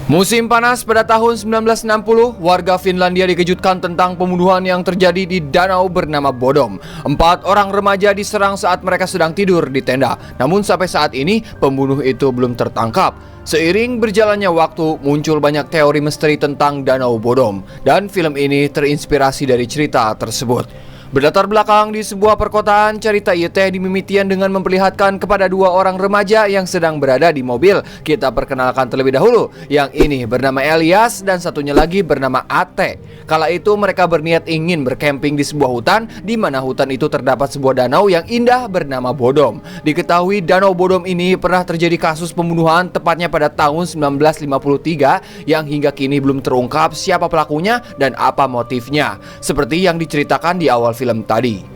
Musim panas pada tahun 1960, warga Finlandia dikejutkan tentang pembunuhan yang terjadi di danau bernama Bodom. 4 orang remaja diserang saat mereka sedang tidur di tenda. Namun sampai saat ini, pembunuh itu belum tertangkap. Seiring berjalannya waktu, muncul banyak teori misteri tentang Danau Bodom. Dan film ini terinspirasi dari cerita tersebut. Berlatar belakang di sebuah perkotaan, cerita ia dimimitian dengan memperlihatkan kepada 2 orang remaja yang sedang berada di mobil. Kita perkenalkan terlebih dahulu. Yang ini bernama Elias dan satunya lagi bernama Ate. Kala itu mereka berniat ingin berkemping di sebuah hutan, di mana hutan itu terdapat sebuah danau yang indah bernama Bodom. Diketahui Danau Bodom ini pernah terjadi kasus pembunuhan tepatnya pada tahun 1953 yang hingga kini belum terungkap siapa pelakunya dan apa motifnya. Seperti yang diceritakan di awal film tadi.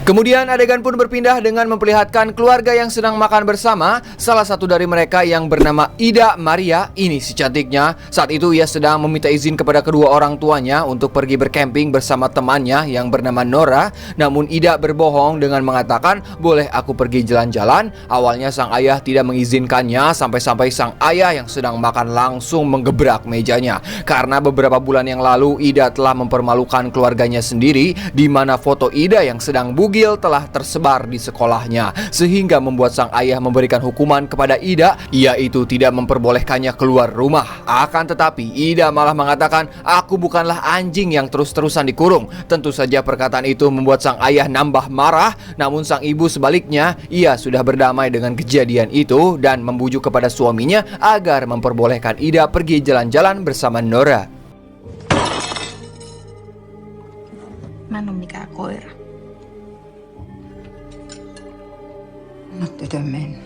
Kemudian adegan pun berpindah dengan memperlihatkan keluarga yang sedang makan bersama. Salah satu dari mereka yang bernama Ida Maria, ini si cantiknya. Saat itu ia sedang meminta izin kepada kedua orang tuanya untuk pergi berkemping bersama temannya yang bernama Nora. Namun Ida berbohong dengan mengatakan, boleh aku pergi jalan-jalan. Awalnya sang ayah tidak mengizinkannya, sampai-sampai sang ayah yang sedang makan langsung menggebrak mejanya. Karena beberapa bulan yang lalu Ida telah mempermalukan keluarganya sendiri, di mana foto Ida yang sedang bugil telah tersebar di sekolahnya, sehingga membuat sang ayah memberikan hukuman kepada Ida, yaitu tidak memperbolehkannya keluar rumah. Akan tetapi Ida malah mengatakan, aku bukanlah anjing yang terus-terusan dikurung. Tentu saja perkataan itu membuat sang ayah nambah marah. Namun sang ibu sebaliknya, ia sudah berdamai dengan kejadian itu dan membujuk kepada suaminya agar memperbolehkan Ida pergi jalan-jalan bersama Nora. Mä en oo mikään koira. Anna tytön mennä.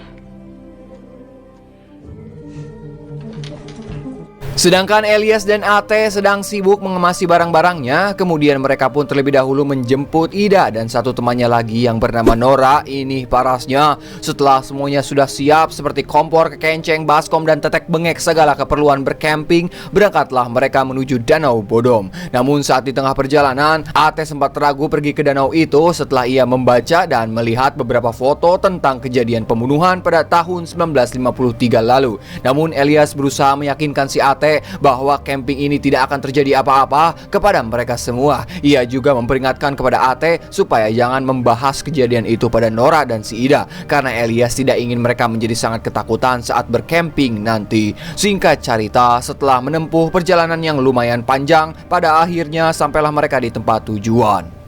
Sedangkan Elias dan Ate sedang sibuk mengemasi barang-barangnya. Kemudian mereka pun terlebih dahulu menjemput Ida dan satu temannya lagi yang bernama Nora. Ini parasnya, setelah semuanya sudah siap seperti kompor, kekenceng, baskom, dan tetek bengek segala keperluan bercamping, berangkatlah mereka menuju Danau Bodom. Namun saat di tengah perjalanan, Ate sempat ragu pergi ke danau itu setelah ia membaca dan melihat beberapa foto tentang kejadian pembunuhan pada tahun 1953 lalu. Namun Elias berusaha meyakinkan si Ate bahwa camping ini tidak akan terjadi apa-apa kepada mereka semua. Ia juga memperingatkan kepada Ate supaya jangan membahas kejadian itu pada Nora dan si Ida, karena Elias tidak ingin mereka menjadi sangat ketakutan saat bercamping nanti. Singkat cerita, setelah menempuh perjalanan yang lumayan panjang, pada akhirnya sampailah mereka di tempat tujuan.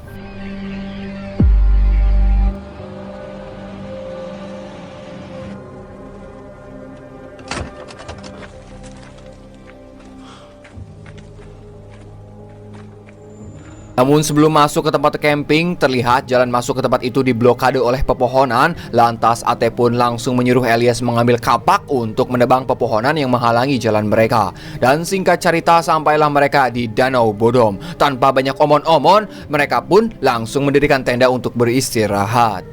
Namun sebelum masuk ke tempat camping, terlihat jalan masuk ke tempat itu diblokade oleh pepohonan. Lantas Ate pun langsung menyuruh Elias mengambil kapak untuk menebang pepohonan yang menghalangi jalan mereka. Dan singkat cerita, sampailah mereka di Danau Bodom. Tanpa banyak omon-omon, mereka pun langsung mendirikan tenda untuk beristirahat.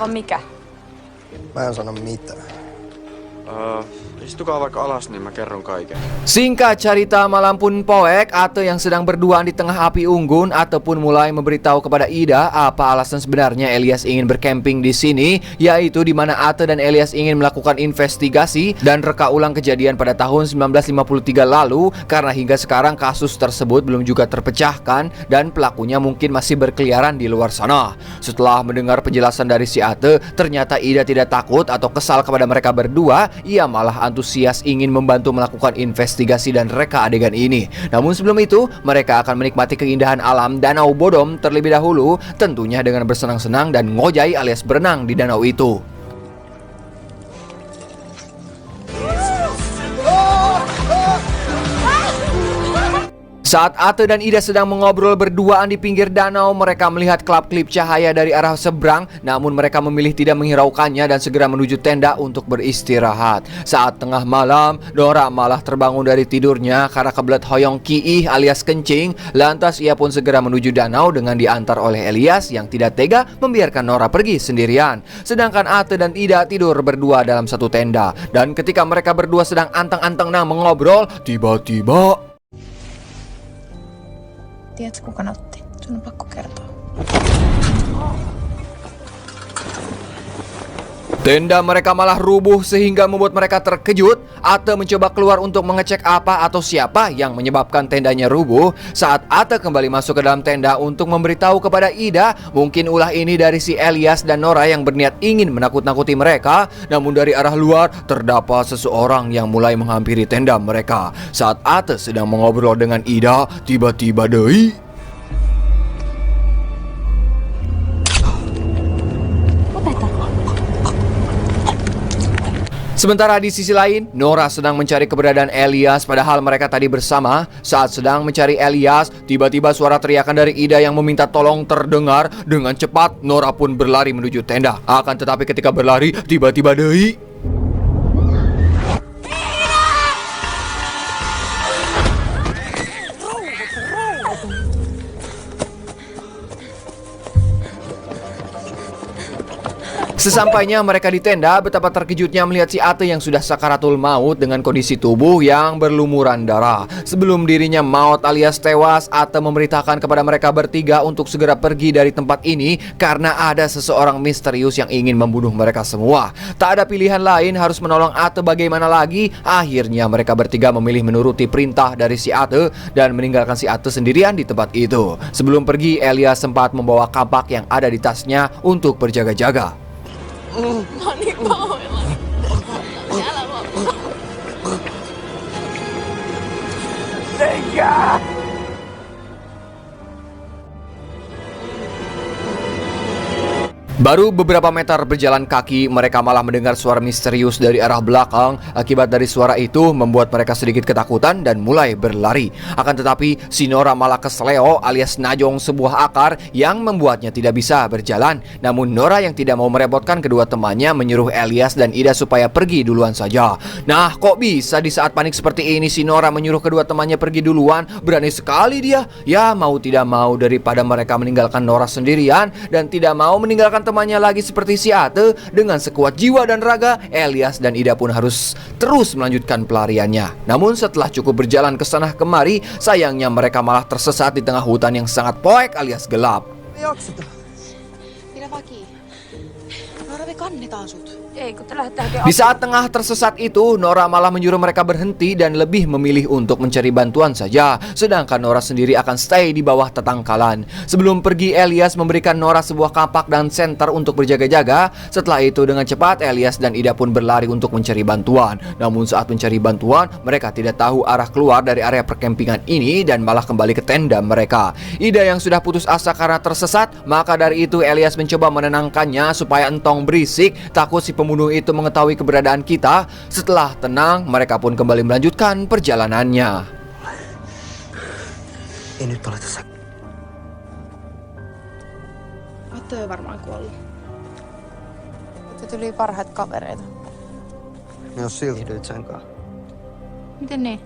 On mikä? Mä en sano mitään. Istukaa vaikka alas, niin mä kerron kaiken. Singkat cerita, malam pun poek. Ate yang sedang berduaan di tengah api unggun ataupun mulai memberitahu kepada Ida apa alasan sebenarnya Elias ingin bercamping di sini, yaitu di mana Ate dan Elias ingin melakukan investigasi dan reka ulang kejadian pada tahun 1953 lalu, karena hingga sekarang kasus tersebut belum juga terpecahkan dan pelakunya mungkin masih berkeliaran di luar sana. Setelah mendengar penjelasan dari si Ate, ternyata Ida tidak takut atau kesal kepada mereka berdua. Ia malah antusias ingin membantu melakukan investigasi dan reka adegan ini. Namun sebelum itu, mereka akan menikmati keindahan alam Danau Bodom terlebih dahulu, tentunya dengan bersenang-senang dan ngojai alias berenang di danau itu. Saat Ate dan Ida sedang mengobrol berduaan di pinggir danau, mereka melihat kelap-kelip cahaya dari arah seberang, namun mereka memilih tidak menghiraukannya dan segera menuju tenda untuk beristirahat. Saat tengah malam, Nora malah terbangun dari tidurnya karena kebelet hoyong kiih alias kencing. Lantas ia pun segera menuju danau dengan diantar oleh Elias yang tidak tega membiarkan Nora pergi sendirian. Sedangkan Ate dan Ida tidur berdua dalam satu tenda. Dan ketika mereka berdua sedang anteng-anteng mengobrol, tiba-tiba Tiedätkö kuka otti? Sun on pakko kertoa. tenda mereka malah rubuh sehingga membuat mereka terkejut. Ate mencoba keluar untuk mengecek apa atau siapa yang menyebabkan tendanya rubuh. Saat Ate kembali masuk ke dalam tenda untuk memberitahu kepada Ida, mungkin ulah ini dari si Elias dan Nora yang berniat ingin menakut-nakuti mereka. Namun dari arah luar terdapat seseorang yang mulai menghampiri tenda mereka. Saat Ate sedang mengobrol dengan Ida, tiba-tiba deui sementara di sisi lain, Nora sedang mencari keberadaan Elias padahal mereka tadi bersama. Saat sedang mencari Elias, tiba-tiba suara teriakan dari Ida yang meminta tolong terdengar. Dengan cepat, Nora pun berlari menuju tenda. Akan tetapi ketika berlari, tiba-tiba deui sesampainya mereka di tenda, betapa terkejutnya melihat si Ate yang sudah sakaratul maut dengan kondisi tubuh yang berlumuran darah. Sebelum dirinya maut alias tewas, Ate memberitakan kepada mereka bertiga untuk segera pergi dari tempat ini karena ada seseorang misterius yang ingin membunuh mereka semua. Tak ada pilihan lain, harus menolong Ate bagaimana lagi. Akhirnya mereka bertiga memilih menuruti perintah dari si Ate dan meninggalkan si Ate sendirian di tempat itu. Sebelum pergi, Elias sempat membawa kapak yang ada di tasnya untuk berjaga-jaga. Baru beberapa meter berjalan kaki, mereka malah mendengar suara misterius dari arah belakang. Akibat dari suara itu membuat mereka sedikit ketakutan dan mulai berlari. Akan tetapi si Nora malah kesleo alias najong sebuah akar yang membuatnya tidak bisa berjalan. Namun Nora yang tidak mau merepotkan kedua temannya menyuruh Elias dan Ida supaya pergi duluan saja. Nah, kok bisa di saat panik seperti ini si Nora menyuruh kedua temannya pergi duluan? Berani sekali dia. Ya mau tidak mau, daripada mereka meninggalkan Nora sendirian dan tidak mau meninggalkan temannya lagi seperti si Ate, dengan sekuat jiwa dan raga, Elias dan Ida pun harus terus melanjutkan pelariannya. Namun setelah cukup berjalan ke sana kemari, sayangnya mereka malah tersesat di tengah hutan yang sangat poek alias gelap. Pidä vaki. Norvi kannetaan sut. Ei, kun te lähdette Di saat tengah tersesat itu, Nora malah menyuruh mereka berhenti dan lebih memilih untuk mencari bantuan saja. Sedangkan Nora sendiri akan stay di bawah tetangkalan. Sebelum pergi, Elias memberikan Nora sebuah kapak dan senter untuk berjaga-jaga. Setelah itu dengan cepat Elias dan Ida pun berlari untuk mencari bantuan. Namun saat mencari bantuan, mereka tidak tahu arah keluar dari area perkempingan ini dan malah kembali ke tenda mereka. Ida yang sudah putus asa karena tersesat, maka dari itu Elias mencoba menenangkannya supaya entong berisik, takut si pembunuh itu mengetahui keberadaan kita. Setelah tenang, mereka pun kembali melanjutkan perjalanannya. Ei nyt ole tässä. Otto on varmaan kuollut. Te tuli parhaat kavereita. Ne on siltynyt senkaan. Miten niin?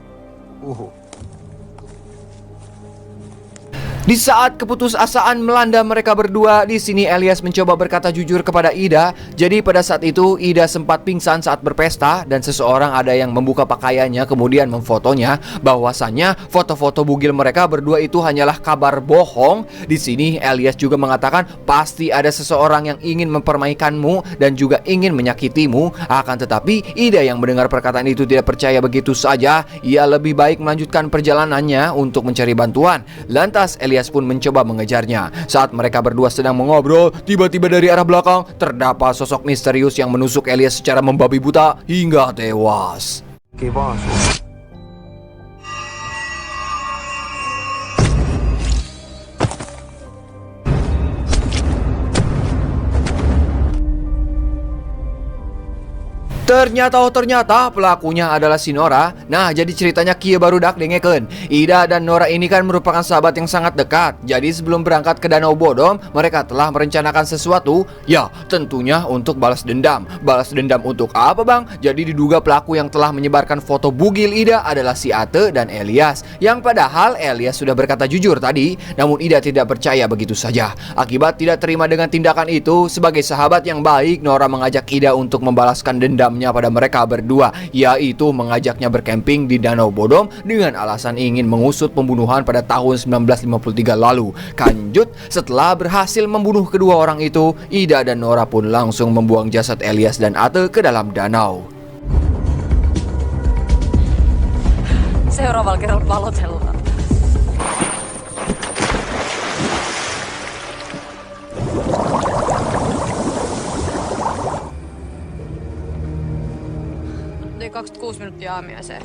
Di saat keputusasaan melanda mereka berdua, di sini Elias mencoba berkata jujur kepada Ida. Jadi pada saat itu Ida sempat pingsan saat berpesta dan seseorang ada yang membuka pakaiannya kemudian memfotonya. Bahwasannya foto-foto bugil mereka berdua itu hanyalah kabar bohong. Di sini Elias juga mengatakan pasti ada seseorang yang ingin mempermainkanmu dan juga ingin menyakitimu. Akan tetapi Ida yang mendengar perkataan itu tidak percaya begitu saja. Ia lebih baik melanjutkan perjalanannya untuk mencari bantuan. Lantas Elias pun mencoba mengejarnya. Saat mereka berdua sedang mengobrol, tiba-tiba dari arah belakang terdapat sosok misterius yang menusuk Elias secara membabi buta hingga tewas. Kiva sun. Ternyata pelakunya adalah si Nora. Nah, jadi ceritanya kieu barudak dengekeun. Ida dan Nora ini kan merupakan sahabat yang sangat dekat. Jadi sebelum berangkat ke Danau Bodom, mereka telah merencanakan sesuatu. Ya, tentunya untuk balas dendam. Balas dendam untuk apa, Bang? Jadi diduga pelaku yang telah menyebarkan foto bugil Ida adalah si Ate dan Elias. Yang padahal Elias sudah berkata jujur tadi, namun Ida tidak percaya begitu saja. Akibat tidak terima dengan tindakan itu, sebagai sahabat yang baik, Nora mengajak Ida untuk membalaskan dendamnya pada mereka berdua, yaitu mengajaknya berkemping di Danau Bodom dengan alasan ingin mengusut pembunuhan pada tahun 1953 lalu. Kanjut, setelah berhasil membunuh kedua orang itu, Ida dan Nora pun langsung membuang jasad Elias dan Ate ke dalam danau. Seuraavalla kerralla valotellaan. Tuli 26 minuuttia aamiaiseen.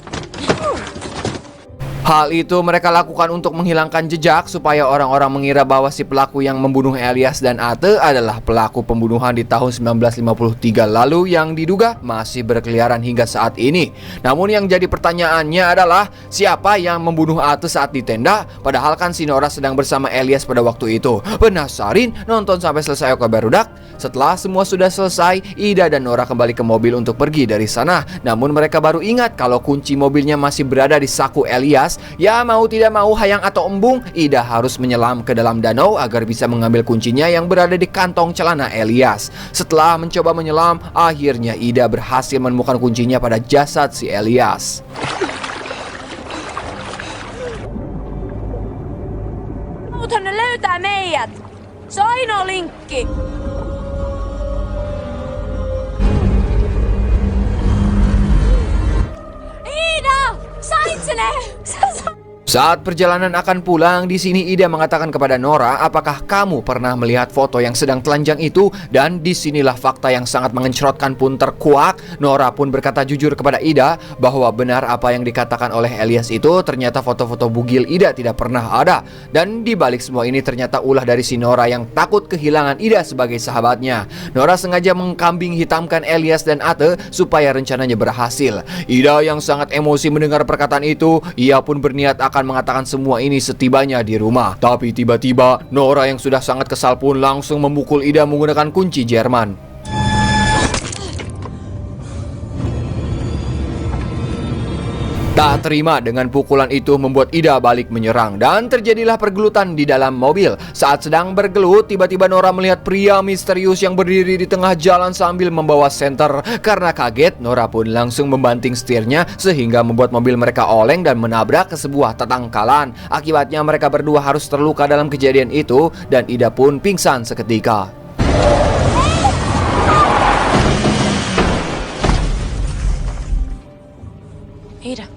Hal itu mereka lakukan untuk menghilangkan jejak supaya orang-orang mengira bahwa si pelaku yang membunuh Elias dan Ate adalah pelaku pembunuhan di tahun 1953 lalu yang diduga masih berkeliaran hingga saat ini. Namun yang jadi pertanyaannya adalah siapa yang membunuh Ate saat di tenda? Padahal kan si Nora sedang bersama Elias pada waktu itu. Penasarin? Nonton sampai selesai oke barudak? Setelah semua sudah selesai, Ida dan Nora kembali ke mobil untuk pergi dari sana. Namun mereka baru ingat kalau kunci mobilnya masih berada di saku Elias. Ya mau tidak mau, hayang atau embung, Ida harus menyelam ke dalam danau agar bisa mengambil kuncinya yang berada di kantong celana Elias. Setelah mencoba menyelam, akhirnya Ida berhasil menemukan kuncinya pada jasad si Elias. Muuthan ne löytää meidät! Se on ainoa linkki! Ida! Sait sen! Saat perjalanan akan pulang, di sini Ida mengatakan kepada Nora, apakah kamu pernah melihat foto yang sedang telanjang itu? Dan disinilah fakta yang sangat mengencrotkan pun terkuak. Nora pun berkata jujur kepada Ida bahwa benar apa yang dikatakan oleh Elias itu, ternyata foto-foto bugil Ida tidak pernah ada. Dan dibalik semua ini ternyata ulah dari si Nora yang takut kehilangan Ida sebagai sahabatnya. Nora sengaja mengkambing hitamkan Elias dan Ate supaya rencananya berhasil. Ida yang sangat emosi mendengar perkataan itu, ia pun berniat akan mengatakan semua ini setibanya di rumah. Tapi tiba-tiba Nora yang sudah sangat kesal pun langsung memukul Ida menggunakan kunci Jerman. Tak terima dengan pukulan itu membuat Ida balik menyerang dan terjadilah pergelutan di dalam mobil. Saat sedang bergelut, tiba-tiba Nora melihat pria misterius yang berdiri di tengah jalan sambil membawa senter. Karena kaget, Nora pun langsung membanting setirnya sehingga membuat mobil mereka oleng dan menabrak ke sebuah tatangkalan. Akibatnya mereka berdua harus terluka dalam kejadian itu dan Ida pun pingsan seketika. Ida.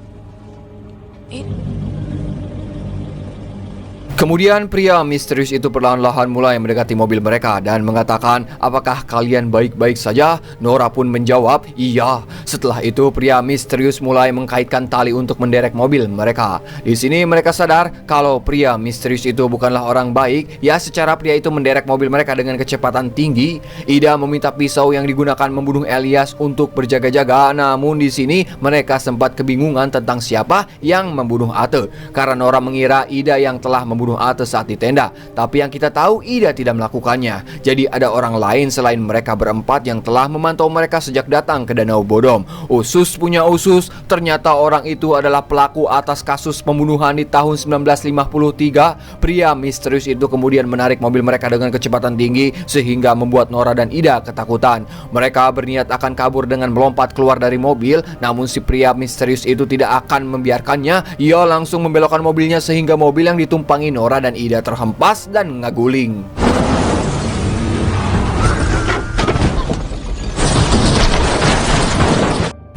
Kemudian pria misterius itu perlahan-lahan mulai mendekati mobil mereka dan mengatakan, apakah kalian baik-baik saja? Nora pun menjawab, iya. Setelah itu pria misterius mulai mengkaitkan tali untuk menderek mobil mereka. Di sini mereka sadar kalau pria misterius itu bukanlah orang baik. Ya, secara pria itu menderek mobil mereka dengan kecepatan tinggi. Ida meminta pisau yang digunakan membunuh Elias untuk berjaga-jaga. Namun di sini mereka sempat kebingungan tentang siapa yang membunuh Ate. Karena Nora mengira Ida yang telah membunuh Ate saat di tenda. Tapi yang kita tahu Ida tidak melakukannya. Jadi ada orang lain selain mereka berempat yang telah memantau mereka sejak datang ke Danau Bodom. Usus punya usus, ternyata orang itu adalah pelaku atas kasus pembunuhan di tahun 1953. Pria misterius itu kemudian menarik mobil mereka dengan kecepatan tinggi sehingga membuat Nora dan Ida ketakutan. Mereka berniat akan kabur dengan melompat keluar dari mobil, namun si pria misterius itu tidak akan membiarkannya. Ia langsung membelokkan mobilnya sehingga mobil yang ditumpangi Nora dan Ida terhempas dan ngaguling.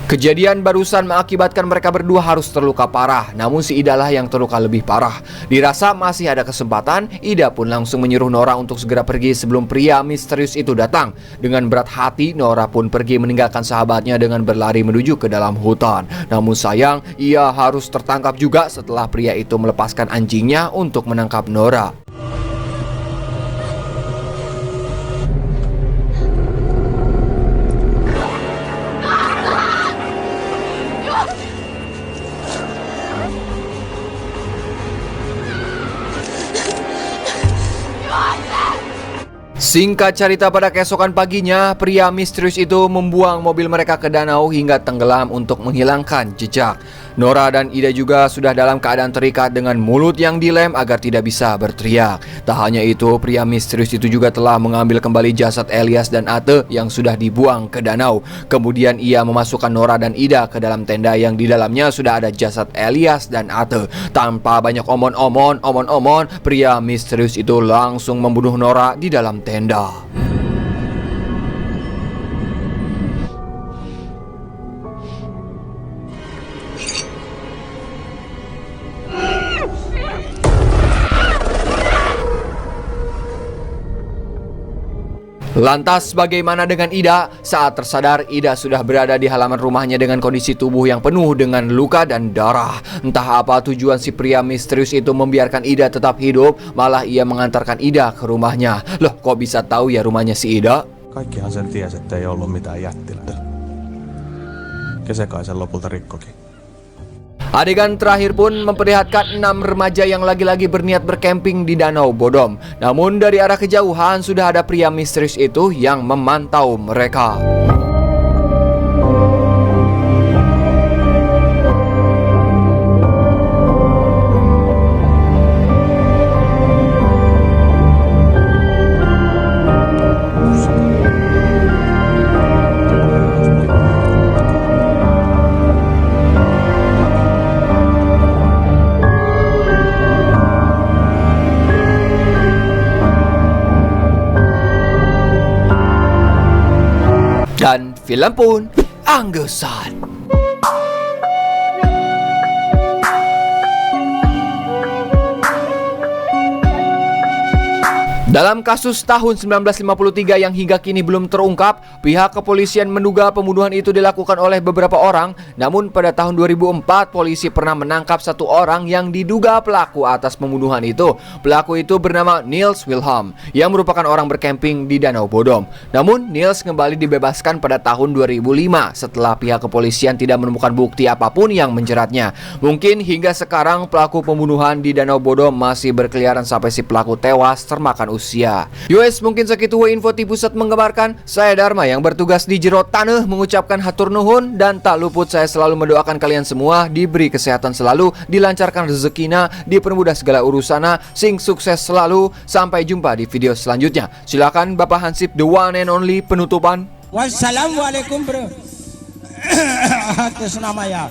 Kejadian barusan mengakibatkan mereka berdua harus terluka parah. Namun si Ida lah yang terluka lebih parah. Dirasa masih ada kesempatan, Ida pun langsung menyuruh Nora untuk segera pergi sebelum pria misterius itu datang. Dengan berat hati, Nora pun pergi meninggalkan sahabatnya dengan berlari menuju ke dalam hutan. Namun sayang, ia harus tertangkap juga setelah pria itu melepaskan anjingnya untuk menangkap Nora. Singkat cerita, pada keesokan paginya, pria misterius itu membuang mobil mereka ke danau hingga tenggelam untuk menghilangkan jejak. Nora dan Ida juga sudah dalam keadaan terikat dengan mulut yang dilem agar tidak bisa berteriak. Tak hanya itu, pria misterius itu juga telah mengambil kembali jasad Elias dan Ate yang sudah dibuang ke danau. Kemudian ia memasukkan Nora dan Ida ke dalam tenda yang di dalamnya sudah ada jasad Elias dan Ate. Tanpa banyak omon-omon, pria misterius itu langsung membunuh Nora di dalam tenda. Lantas bagaimana dengan Ida? Saat tersadar, Ida sudah berada di halaman rumahnya dengan kondisi tubuh yang penuh dengan luka dan darah. Entah apa tujuan si pria misterius itu membiarkan Ida tetap hidup, malah ia mengantarkan Ida ke rumahnya. Loh, kok bisa tahu ya rumahnya si Ida? Kaikkihan sen tiesi, ettei ollut mitään jättiläitä. Ja se kai sen lopulta rikkokin. Adegan terakhir pun memperlihatkan 6 remaja yang lagi-lagi berniat berkemping di Danau Bodom. Namun dari arah kejauhan sudah ada pria misterius itu yang memantau mereka. Dan film pun anggesan. Dalam kasus tahun 1953 yang hingga kini belum terungkap, pihak kepolisian menduga pembunuhan itu dilakukan oleh beberapa orang. Namun pada tahun 2004, polisi pernah menangkap satu orang yang diduga pelaku atas pembunuhan itu. Pelaku itu bernama Niels Wilhelm, yang merupakan orang berkemping di Danau Bodom. Namun Niels kembali dibebaskan pada tahun 2005 setelah pihak kepolisian tidak menemukan bukti apapun yang menjeratnya. Mungkin hingga sekarang pelaku pembunuhan di Danau Bodom masih berkeliaran sampai si pelaku tewas termakan usia. Yowes, mungkin segitu info ti pusat mengabarkan. Saya Dharma yang bertugas di jero tanah mengucapkan hatur nuhun, dan tak luput saya selalu mendoakan kalian semua diberi kesehatan selalu, dilancarkan rezekina, dipermudah segala urusana, sing sukses selalu. Sampai jumpa di video selanjutnya. Silakan Bapak Hansip, the one and only, penutupan. Wassalamualaikum bro. Atas nama ya.